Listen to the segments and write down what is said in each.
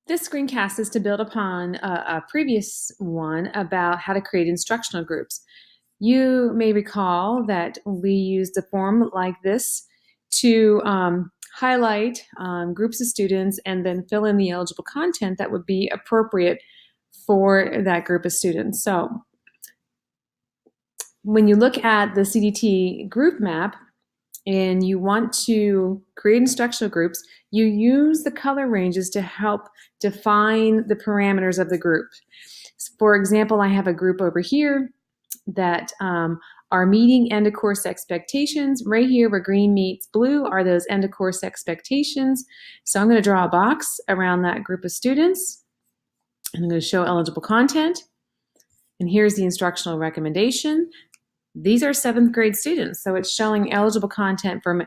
This screencast is to build upon a previous one about how to create instructional groups. You may recall that we used a form like this to highlight groups of students and then fill in the eligible content that would be appropriate for that group of students. So when you look at the CDT group map, and you want to create instructional groups, you use the color ranges to help define the parameters of the group. For example, I have a group over here that are meeting end of course expectations. Right here where green meets blue are those end of course expectations. So I'm going to draw a box around that group of students. And I'm going to show eligible content. And here's the instructional recommendation. These are 7th grade students, so it's showing eligible content from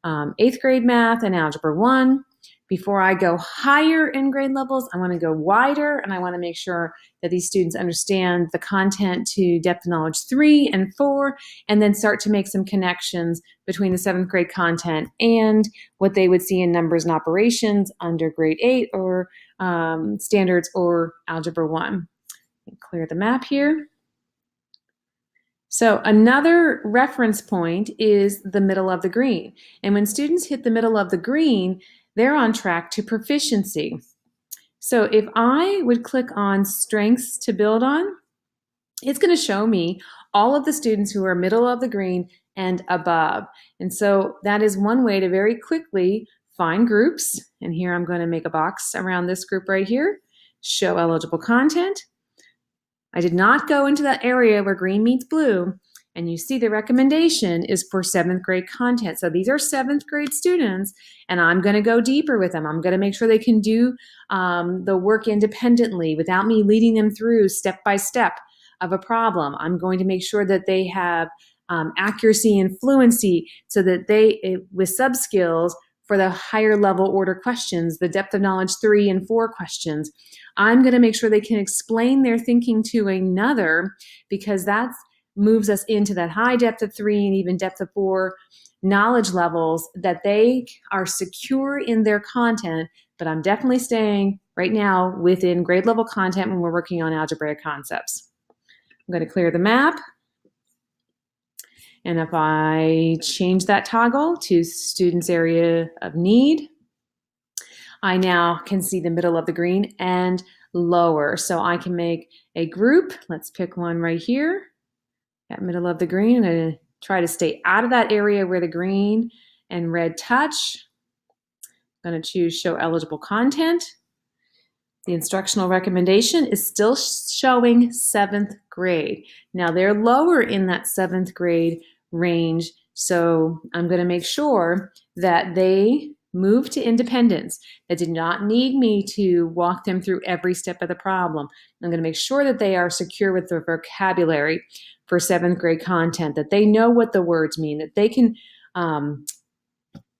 8th grade math and Algebra 1. Before I go higher in grade levels, I want to go wider, and I want to make sure that these students understand the content to depth of knowledge 3 and 4, and then start to make some connections between the 7th grade content and what they would see in numbers and operations under grade 8 or standards or Algebra 1. Clear the map here. So another reference point is the middle of the green. And when students hit the middle of the green, they're on track to proficiency. So if I would click on strengths to build on, it's going to show me all of the students who are middle of the green and above. And so that is one way to very quickly find groups. And here I'm going to make a box around this group right here, show eligible content. I did not go into that area where green meets blue, and you see the recommendation is for 7th grade content. So these are 7th grade students, and I'm going to go deeper with them. I'm going to make sure they can do the work independently without me leading them through step by step of a problem. I'm going to make sure that they have accuracy and fluency so that they, with sub-skills, for the higher level order questions, the depth of knowledge 3 and 4 questions, I'm going to make sure they can explain their thinking to another, because that moves us into that high depth of 3 and even depth of 4 knowledge levels, that they are secure in their content. But I'm definitely staying right now within grade level content when we're working on algebraic concepts. I'm going to clear the map. And if I change that toggle to students' area of need, I now can see the middle of the green and lower. So I can make a group. Let's pick one right here, that middle of the green. I'm going to try to stay out of that area where the green and red touch. I'm going to choose show eligible content. The instructional recommendation is still showing 7th grade. Now they're lower in that 7th grade range, so I'm going to make sure that they move to independence. That did not need me to walk them through every step of the problem. I'm going to make sure that they are secure with their vocabulary for 7th grade content, that they know what the words mean, that they can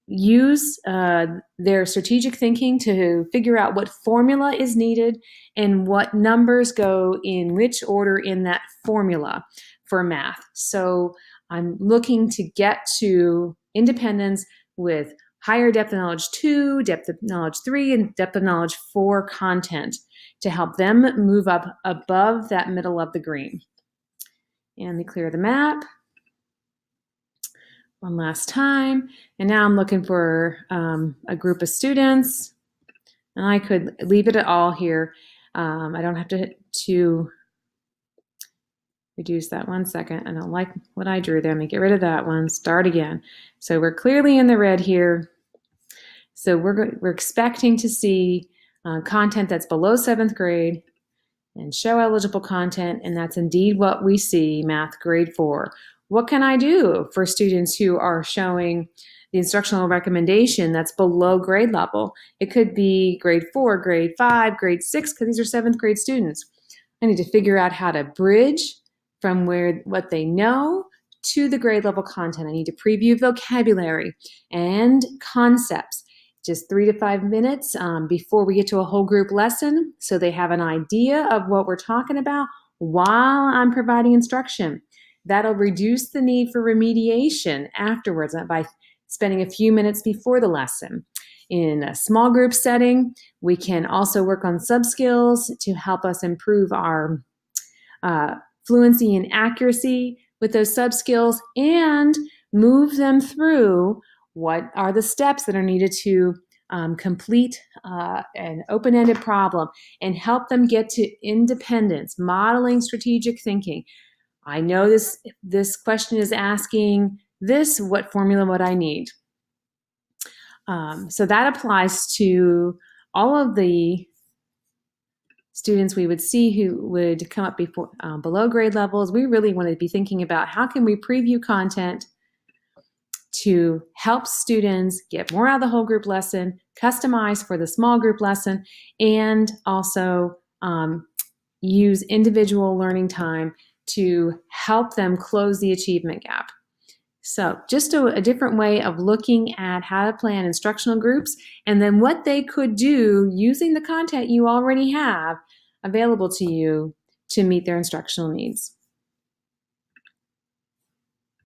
use their strategic thinking to figure out what formula is needed and what numbers go in which order in that formula for math. So I'm looking to get to independence with higher depth of knowledge 2, depth of knowledge 3, and depth of knowledge 4 content to help them move up above that middle of the green. And we clear the map. One last time, and now I'm looking for a group of students, and I could leave it at all here. I don't have to reduce that. 1 second. I don't like what I drew there. Let me get rid of that one. Start again. So we're clearly in the red here. So we're expecting to see content that's below 7th grade and show eligible content, and that's indeed what we see, math grade 4. What can I do for students who are showing the instructional recommendation that's below grade level? It could be grade 4, grade 5, grade 6, because these are 7th grade students. I need to figure out how to bridge from what they know to the grade level content. I need to preview vocabulary and concepts, just 3 to 5 minutes before we get to a whole group lesson, so they have an idea of what we're talking about while I'm providing instruction. That'll reduce the need for remediation afterwards by spending a few minutes before the lesson. in a small group setting. We can also work on sub-skills to help us improve our fluency and accuracy with those sub-skills and move them through what are the steps that are needed to complete an open-ended problem and help them get to independence, modeling strategic thinking. I know this question is asking this, what formula would I need? So that applies to all of the students we would see who would come up below grade levels. We really want to be thinking about how can we preview content to help students get more out of the whole group lesson, customize for the small group lesson, and also use individual learning time to help them close the achievement gap. So just a different way of looking at how to plan instructional groups and then what they could do using the content you already have available to you to meet their instructional needs.